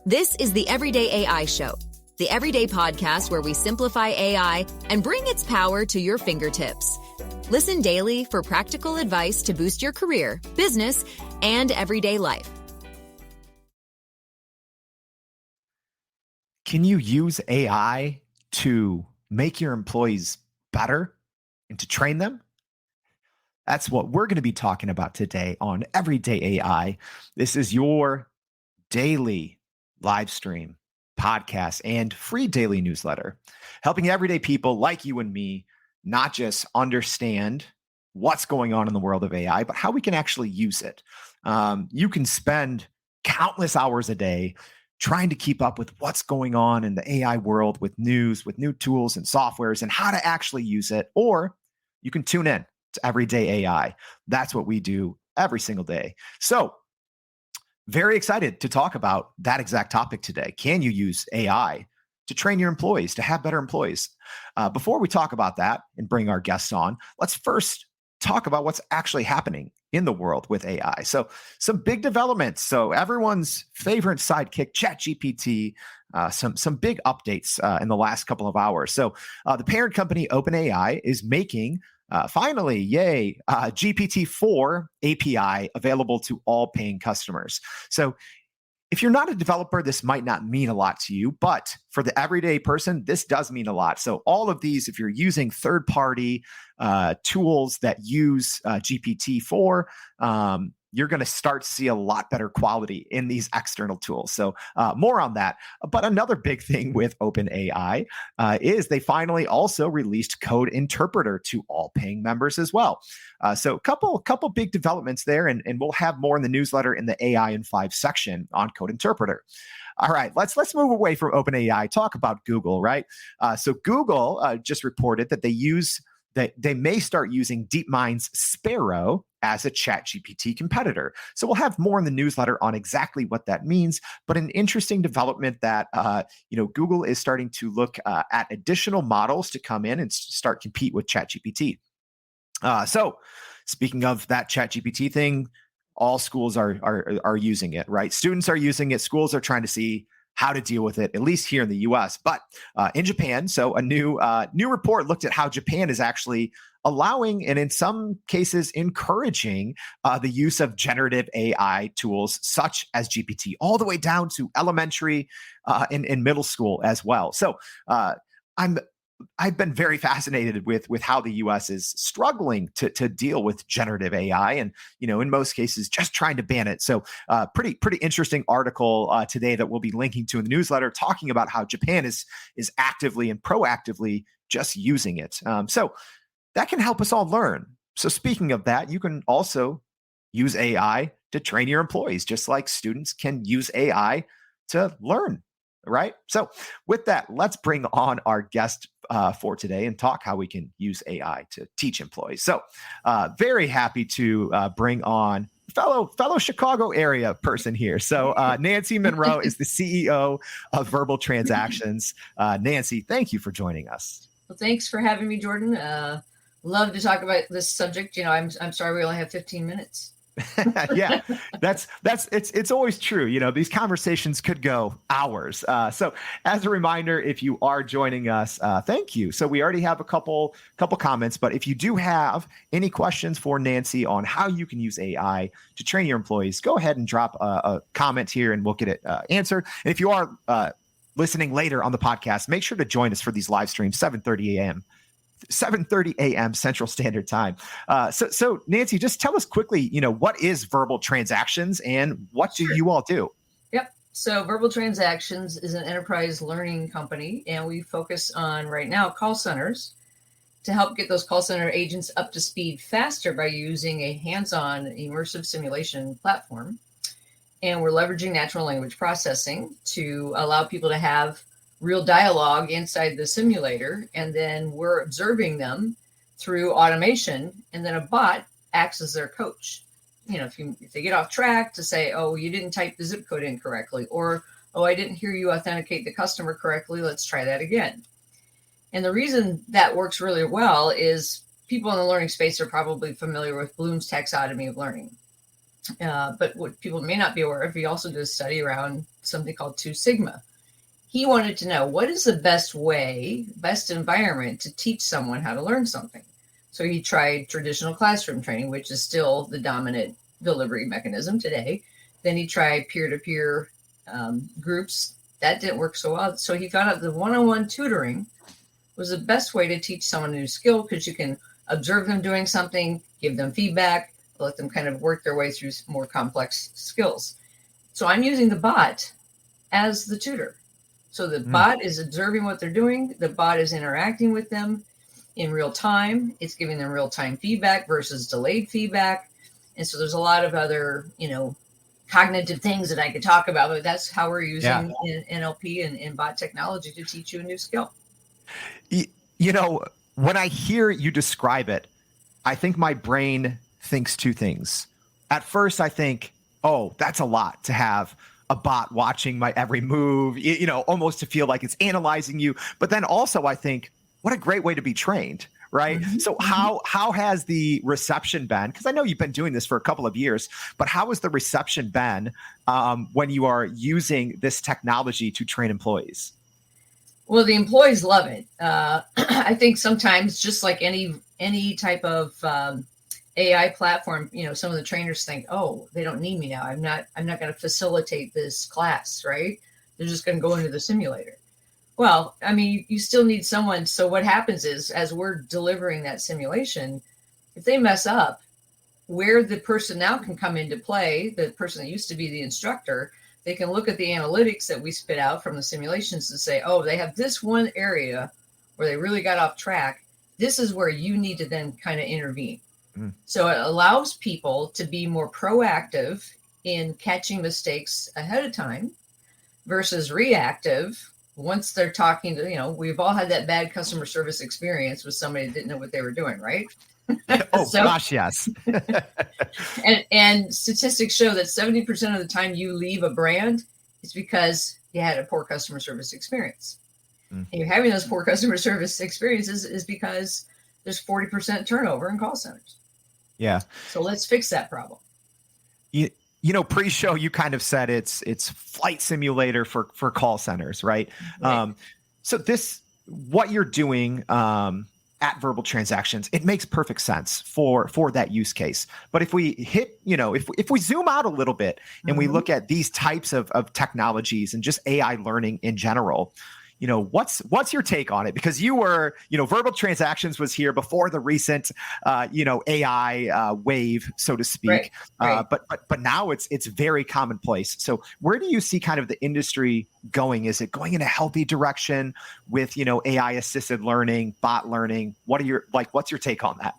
This is the Everyday AI Show, the everyday podcast where we simplify AI and bring its power to your fingertips. Listen daily for practical advice to boost your career, business, and everyday life. Can you use AI to make your employees better and to train them? That's what we're going to be talking about today on Everyday AI. This is your daily live stream, podcast, and free daily newsletter, helping everyday people like you and me not just understand what's going on in the world of AI, but how we can actually use it. You can spend countless hours a day trying to keep up with what's going on in the AI world with news, with new tools and softwares and how to actually use it. Or you can tune in to Everyday AI. That's what we do every single day. So very excited to talk about that exact topic today. Can you use AI to train your employees, to have better employees? Before we talk about that and bring our guests on, let's first talk about what's actually happening in the world with AI. So some big developments. So everyone's favorite sidekick, ChatGPT, some big updates in the last couple of hours. So the parent company, OpenAI, is making finally, yay, GPT-4 API available to all paying customers. So if you're not a developer, this might not mean a lot to you, but for the everyday person, this does mean a lot. So all of these, if you're using third-party tools that use GPT-4, you're going to start to see a lot better quality in these external tools. So more on that. But another big thing with OpenAI is they finally also released Code Interpreter to all paying members as well. So a couple big developments there, and we'll have more in the newsletter in the AI in 5 section on Code Interpreter. All right, let's move away from OpenAI, talk about Google, right? So Google just reported that they may start using DeepMind's Sparrow as a ChatGPT competitor. So we'll have more in the newsletter on exactly what that means, but an interesting development that Google is starting to look at additional models to come in and start compete with ChatGPT. So speaking of that ChatGPT thing, all schools are using it, right? Students are using it. Schools are trying to see how to deal with it, at least here in the US. But in Japan, so a new report looked at how Japan is actually allowing and in some cases encouraging the use of generative AI tools such as GPT, all the way down to elementary and middle school as well. So I've been very fascinated with how the U.S. is struggling to deal with generative AI, and in most cases just trying to ban it. So, pretty interesting article today that we'll be linking to in the newsletter, talking about how Japan is actively and proactively just using it. So that can help us all learn. So speaking of that, you can also use AI to train your employees, just like students can use AI to learn. Right. So with that, let's bring on our guest for today and talk how we can use AI to teach employees. So very happy to bring on fellow Chicago area person here. So Nancy Monroe is the CEO of Verbal Transactions. Nancy, thank you for joining us. Well, thanks for having me, Jordan. Love to talk about this subject. I'm sorry we only have 15 minutes. Yeah, it's always true. These conversations could go hours. So as a reminder, if you are joining us, thank you. So we already have a couple comments, but if you do have any questions for Nancy on how you can use AI to train your employees, go ahead and drop a comment here and we'll get it answered. And if you are listening later on the podcast, make sure to join us for these live streams, 7:30 a.m. Central Standard Time. So Nancy, just tell us quickly, what is Verbal Transactions and what do you all do? Yep. So Verbal Transactions is an enterprise learning company, and we focus on right now call centers to help get those call center agents up to speed faster by using a hands-on immersive simulation platform. And we're leveraging natural language processing to allow people to have real dialogue inside the simulator, and then we're observing them through automation, and then a bot acts as their coach. If they get off track, to say, oh, you didn't type the zip code in correctly, or, oh, I didn't hear you authenticate the customer correctly, let's try that again. And the reason that works really well is people in the learning space are probably familiar with Bloom's taxonomy of learning. But what people may not be aware of, he also did a study around something called 2 Sigma. He wanted to know what is the best way, best environment to teach someone how to learn something. So he tried traditional classroom training, which is still the dominant delivery mechanism today. Then he tried peer-to-peer groups. That didn't work so well. So he found out that one-on-one tutoring was the best way to teach someone a new skill, because you can observe them doing something, give them feedback, let them kind of work their way through more complex skills. So I'm using the bot as the tutor. So the bot is observing what they're doing. The bot is interacting with them in real time. It's giving them real-time feedback versus delayed feedback. And so there's a lot of other, cognitive things that I could talk about, but that's how we're using NLP and bot technology to teach you a new skill. When I hear you describe it, I think my brain thinks two things. At first, I think, oh, that's a lot to have a bot watching my every move, almost to feel like it's analyzing you. But then also I think, what a great way to be trained, right? Mm-hmm. So how has the reception been? Because I know you've been doing this for a couple of years, but how has the reception been when you are using this technology to train employees? Well, the employees love it. I think sometimes, just like any type of AI platform, some of the trainers think, oh, they don't need me now. I'm not going to facilitate this class, right? They're just going to go into the simulator. Well, I mean, you still need someone. So what happens is, as we're delivering that simulation, if they mess up, where the person now can come into play, the person that used to be the instructor, they can look at the analytics that we spit out from the simulations and say, oh, they have this one area where they really got off track. This is where you need to then kind of intervene. Mm. So it allows people to be more proactive in catching mistakes ahead of time versus reactive. Once they're talking to, we've all had that bad customer service experience with somebody that didn't know what they were doing, right? Gosh, yes. and statistics show that 70% of the time you leave a brand, it's because you had a poor customer service experience. Mm. And you're having those poor customer service experiences is because there's 40% turnover in call centers. Yeah. So let's fix that problem. Pre-show, you kind of said it's flight simulator for call centers, right? So what you're doing at Verbal Transactions, it makes perfect sense for that use case. But if we hit, if we zoom out a little bit and we look at these types of technologies and just AI learning in general, what's your take on it? Because you were, Verbal Transactions was here before the recent, AI wave, so to speak. Right. But now it's very commonplace. So where do you see kind of the industry going? Is it going in a healthy direction with, AI assisted learning, bot learning? What's your take on that?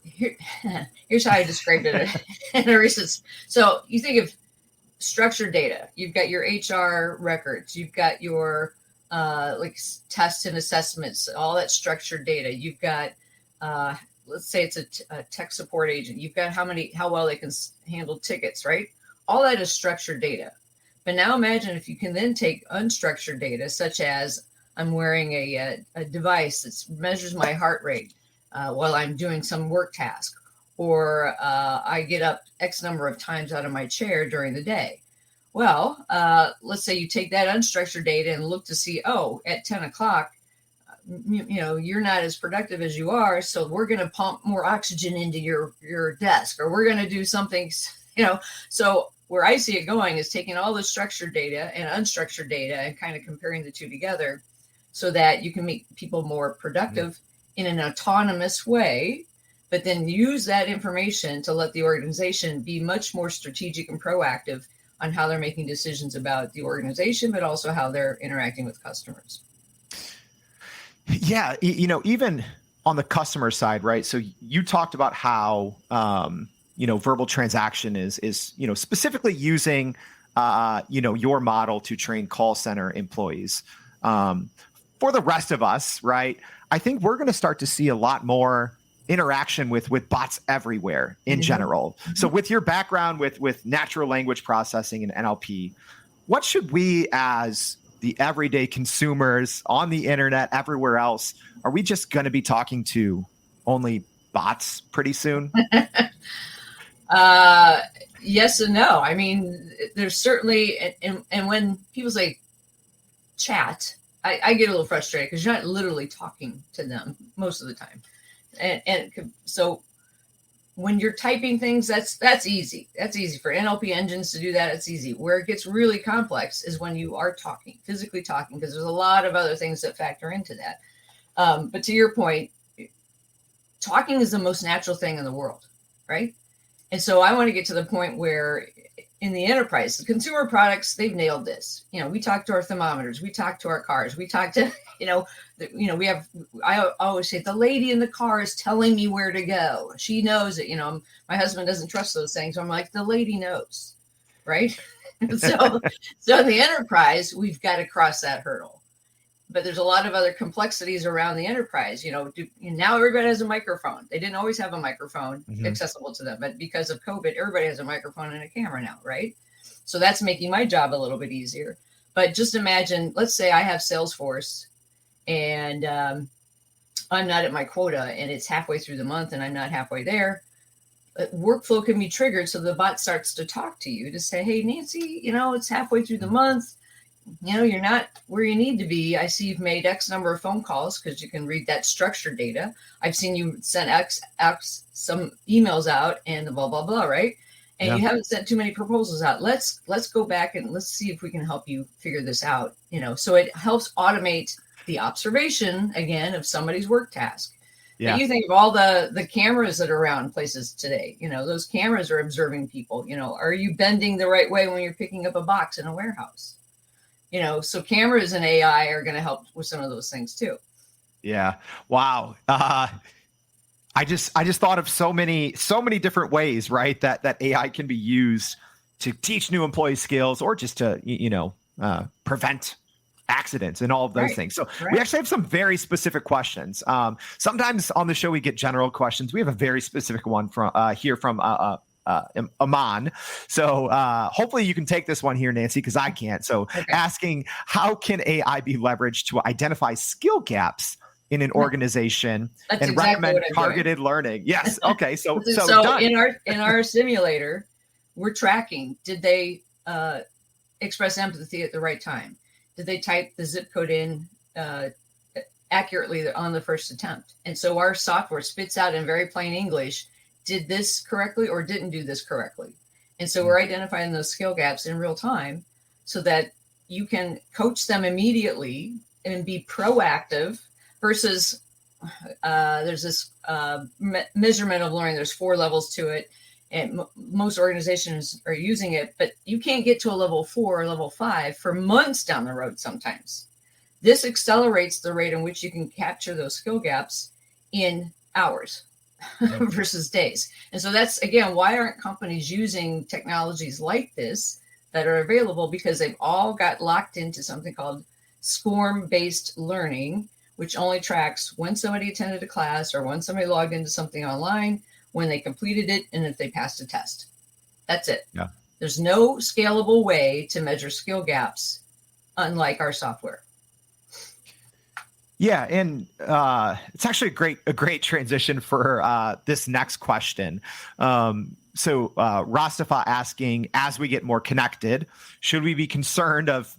Here's how I described it in a recent. So you think of structured data. You've got your HR records. You've got your tests and assessments, all that structured data. You've got, let's say it's a tech support agent. You've got how well they can handle tickets, right? All that is structured data. But now imagine if you can then take unstructured data, such as I'm wearing a device that measures my heart rate while I'm doing some work task, or I get up X number of times out of my chair during the day. Well, let's say you take that unstructured data and look to see, at 10 o'clock, you're not as productive as you are. So we're going to pump more oxygen into your desk, or we're going to do something, So where I see it going is taking all the structured data and unstructured data and kind of comparing the two together so that you can make people more productive in an autonomous way, but then use that information to let the organization be much more strategic and proactive on how they're making decisions about the organization, but also how they're interacting with customers. Yeah, even on the customer side, right? So you talked about how, Verbal Transaction is specifically using, your model to train call center employees. For the rest of us, right, I think we're going to start to see a lot more interaction with bots everywhere in general. So with your background with natural language processing and NLP, what should we as the everyday consumers on the internet, everywhere else, are we just going to be talking to only bots pretty soon? Yes and no. I mean, there's certainly, and when people say chat, I get a little frustrated because you're not literally talking to them most of the time. And so when you're typing things, that's easy. That's easy for NLP engines to do that. It's easy. Where it gets really complex is when you are talking, physically talking, because there's a lot of other things that factor into that. But to your point, talking is the most natural thing in the world, right? And so I want to get to the point where in the enterprise, the consumer products, they've nailed this. We talk to our thermometers, we talk to our cars, we talk to, we have, I always say the lady in the car is telling me where to go. She knows it. My husband doesn't trust those things. So I'm like, the lady knows, right? so in the enterprise, we've got to cross that hurdle. But there's a lot of other complexities around the enterprise. Now everybody has a microphone. They didn't always have a microphone accessible to them, but because of COVID, everybody has a microphone and a camera now, right? So that's making my job a little bit easier. But just imagine, let's say I have Salesforce and I'm not at my quota and it's halfway through the month and I'm not halfway there. Workflow can be triggered. So the bot starts to talk to you to say, hey, Nancy, it's halfway through the month. You're not where you need to be. I see you've made X number of phone calls because you can read that structured data. I've seen you send X some emails out and the blah, blah, blah, right? And you haven't sent too many proposals out. Let's go back and let's see if we can help you figure this out. So it helps automate the observation again of somebody's work task. Yeah. But you think of all the cameras that are around places today, those cameras are observing people. Are you bending the right way when you're picking up a box in a warehouse? So cameras and AI are going to help with some of those things too. Yeah. Wow. I just thought of so many different ways, right? That AI can be used to teach new employee skills or just to, prevent accidents and all of those things. So we actually have some very specific questions. Sometimes on the show, we get general questions. We have a very specific one from Aman. So hopefully you can take this one here, Nancy, because I can't. So asking, how can AI be leveraged to identify skill gaps in an organization and recommend targeted learning? Yes. Okay. So done. in our simulator, we're tracking. Did they express empathy at the right time? Did they type the zip code in accurately on the first attempt? And so our software spits out in very plain English, did this correctly or didn't do this correctly. And so we're identifying those skill gaps in real time so that you can coach them immediately and be proactive versus there's this measurement of learning. There's 4 levels to it. And most organizations are using it, but you can't get to a level 4 or level 5 for months down the road sometimes. This accelerates the rate in which you can capture those skill gaps in hours versus days. And so that's, again, why aren't companies using technologies like this that are available? Because they've all got locked into something called SCORM-based learning, which only tracks when somebody attended a class or when somebody logged into something online, when they completed it, and if they passed a test. That's it. Yeah. There's no scalable way to measure skill gaps, unlike our software. Yeah, and it's actually a great transition for this next question. So Rastafa asking, as we get more connected, should we be concerned of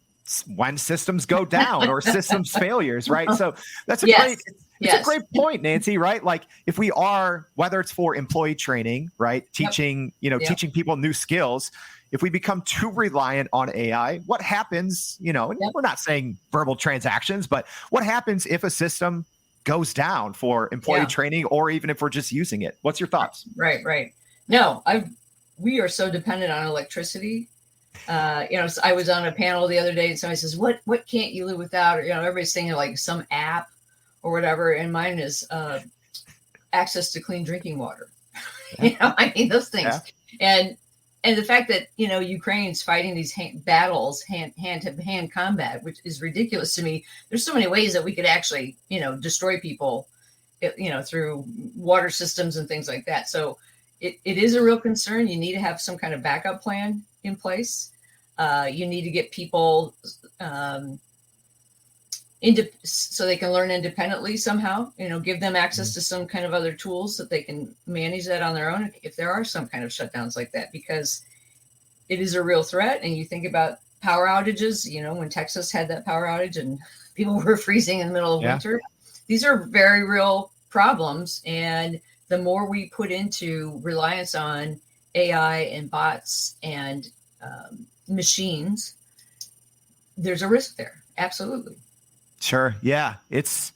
when systems go down or systems failures, right? So that's a great point, Nancy, right? Like if we are, whether it's for employee training, right? Teaching, teaching people new skills, if we become too reliant on AI, what happens, and we're not saying verbal transactions, but what happens if a system goes down for employee training or even if we're just using it? What's your thoughts? Right. No, we are so dependent on electricity. So I was on a panel the other day and somebody says, what can't you live without? Or, everybody's saying like some app or whatever. And mine is access to clean drinking water. Those things. Yeah. And the fact that, Ukraine's fighting these battles, hand-to-hand combat, which is ridiculous to me. There's so many ways that we could actually, destroy people, through water systems and things like that. So it is a real concern. You need to have some kind of backup plan in place. You need to get people, so they can learn independently somehow, give them access to some kind of other tools that they can manage that on their own if there are some kind of shutdowns like that, because it is a real threat. And you think about power outages, when Texas had that power outage and people were freezing in the middle of winter. These are very real problems. And the more we put into reliance on AI and bots and machines, there's a risk there. Absolutely. Sure. Yeah. It's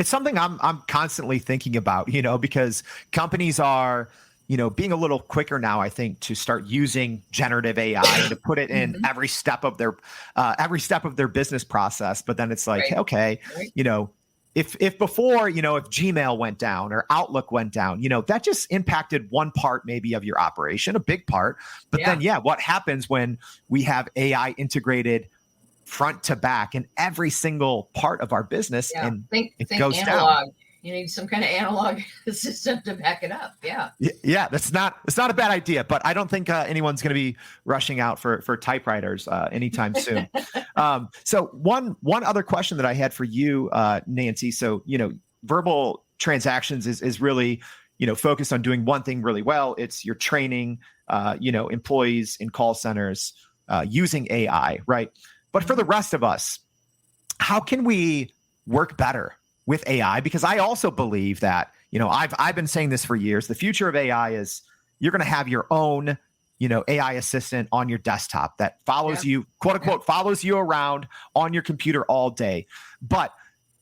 something I'm constantly thinking about, because companies are, being a little quicker now, I think, to start using generative AI and to put it in every step of their business process. But then it's like, okay, if before, if Gmail went down or Outlook went down, that just impacted one part maybe of your operation, a big part. But then, what happens when we have AI integrated front to back in every single part of our business, and think goes analog. down? You need some kind of analog system to back it up. Yeah. That's not a bad idea, but I don't think anyone's going to be rushing out for typewriters anytime soon. So one other question that I had for you, Nancy. So, verbal transactions is really, focused on doing one thing really well. It's your training, employees in call centers using AI, right? But for the rest of us, how can we work better with AI? Because I also believe that, I've been saying this for years. The future of AI is you're going to have your own, AI assistant on your desktop that follows you, quote unquote, follows you around on your computer all day. But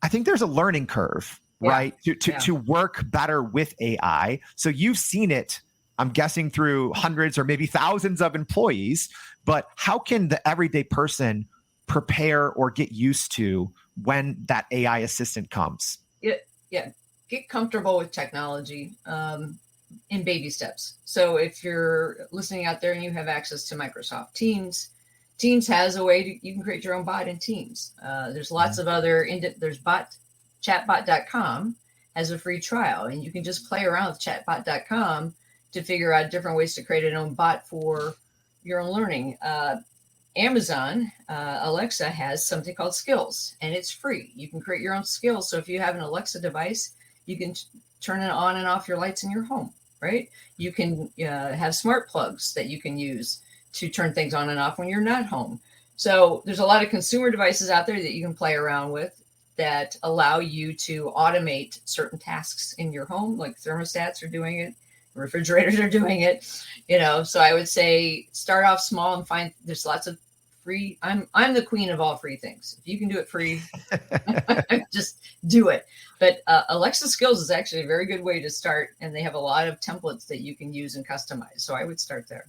I think there's a learning curve, right? To work better with AI. So you've seen it, I'm guessing, through hundreds or maybe thousands of employees. But how can the everyday person prepare or get used to when that AI assistant comes? Get comfortable with technology in baby steps. So if you're listening out there and you have access to Microsoft Teams has a way you can create your own bot in Teams. There's lots of other, there's chatbot.com has a free trial, and you can just play around with chatbot.com to figure out different ways to create an own bot for your own learning. Amazon Alexa has something called Skills, and it's free. You can create your own skills. So if you have an Alexa device, you can turn it on and off your lights in your home, right? You can have smart plugs that you can use to turn things on and off when you're not home. So there's a lot of consumer devices out there that you can play around with that allow you to automate certain tasks in your home, like thermostats are doing it, refrigerators are doing it, so I would say start off small and find there's lots of free. I'm the queen of all free things. If you can do it free, just do it. But Alexa Skills is actually a very good way to start, and they have a lot of templates that you can use and customize. So I would start there.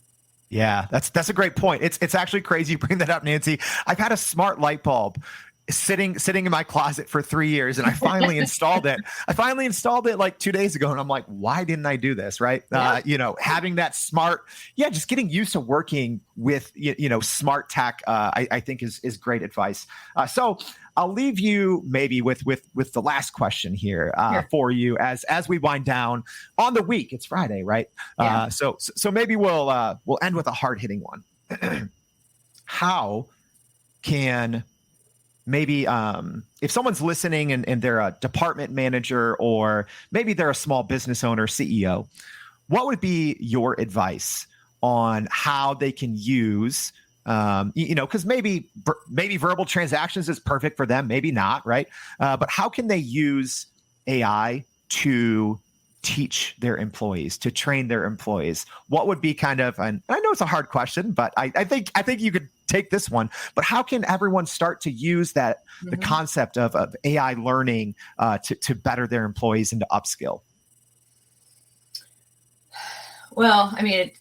Yeah, that's a great point. It's actually crazy you bring that up, Nancy. I've had a smart light bulb sitting in my closet for 3 years, and I finally installed it. Like 2 days ago, and I'm like, why didn't I do this? Right? Having that smart, just getting used to working with smart tech, I think is great advice. So I'll leave you maybe with the last question here for you as we wind down on the week. It's Friday, right? So maybe we'll end with a hard hitting one. How can maybe if someone's listening and they're a department manager, or maybe they're a small business owner, CEO, what would be your advice on how they can use, because maybe verbal transactions is perfect for them, maybe not, right? But how can they use AI to teach their employees, to train their employees? What would be kind of, and I know it's a hard question, but I think you could take this one, but how can everyone start to use that, the concept of AI learning to better their employees and to upskill? Well, I mean,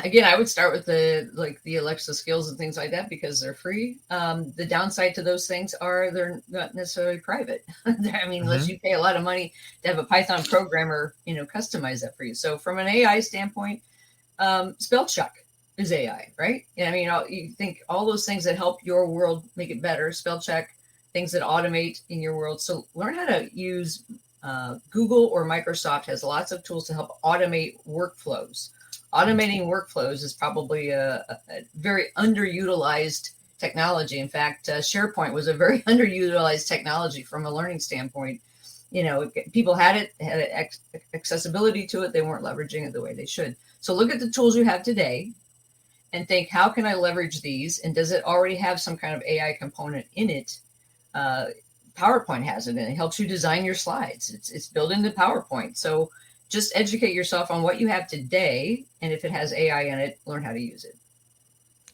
again, I would start with the Alexa Skills and things like that because they're free. The downside to those things are they're not necessarily private. I mean, unless you pay a lot of money to have a Python programmer, customize that for you. So from an AI standpoint, spell check is AI, right? I mean, you think all those things that help your world make it better, spell check, things that automate in your world. So learn how to use Google or Microsoft has lots of tools to help automate workflows. Automating workflows is probably a very underutilized technology. In fact, SharePoint was a very underutilized technology from a learning standpoint. People had accessibility to it. They weren't leveraging it the way they should. So look at the tools you have today and think, how can I leverage these? And does it already have some kind of AI component in it? PowerPoint has it, and it helps you design your slides. It's built into PowerPoint. So just educate yourself on what you have today. And if it has AI in it, learn how to use it.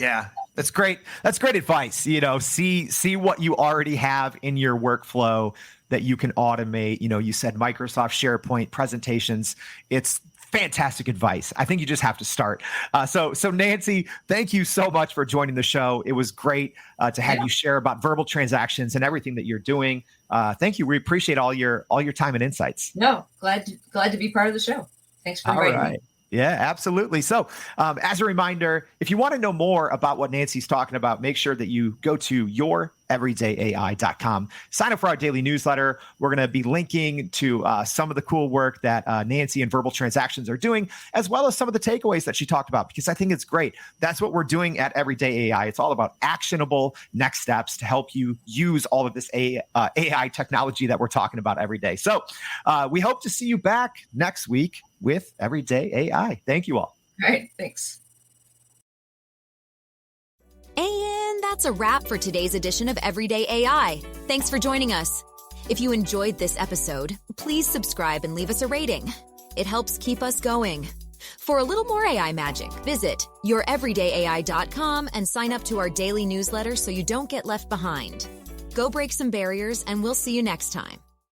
Yeah, that's great. That's great advice. See what you already have in your workflow that you can automate. You said Microsoft SharePoint presentations. It's fantastic advice. I think you just have to start. So Nancy, thank you so much for joining the show. It was great to have you share about verbal transactions and everything that you're doing. Thank you. We appreciate all your time and insights. No, glad to be part of the show. Thanks for inviting me. Yeah, absolutely. So as a reminder, if you want to know more about what Nancy's talking about, make sure that you go to youreverydayai.com. Sign up for our daily newsletter. We're going to be linking to some of the cool work that Nancy and Verbal Transactions are doing, as well as some of the takeaways that she talked about, because I think it's great. That's what we're doing at Everyday AI. It's all about actionable next steps to help you use all of this AI technology that we're talking about every day. So we hope to see you back next week with Everyday AI. Thank you all. All right. Thanks. And that's a wrap for today's edition of Everyday AI. Thanks for joining us. If you enjoyed this episode, please subscribe and leave us a rating. It helps keep us going. For a little more AI magic, visit youreverydayai.com and sign up to our daily newsletter so you don't get left behind. Go break some barriers, and we'll see you next time.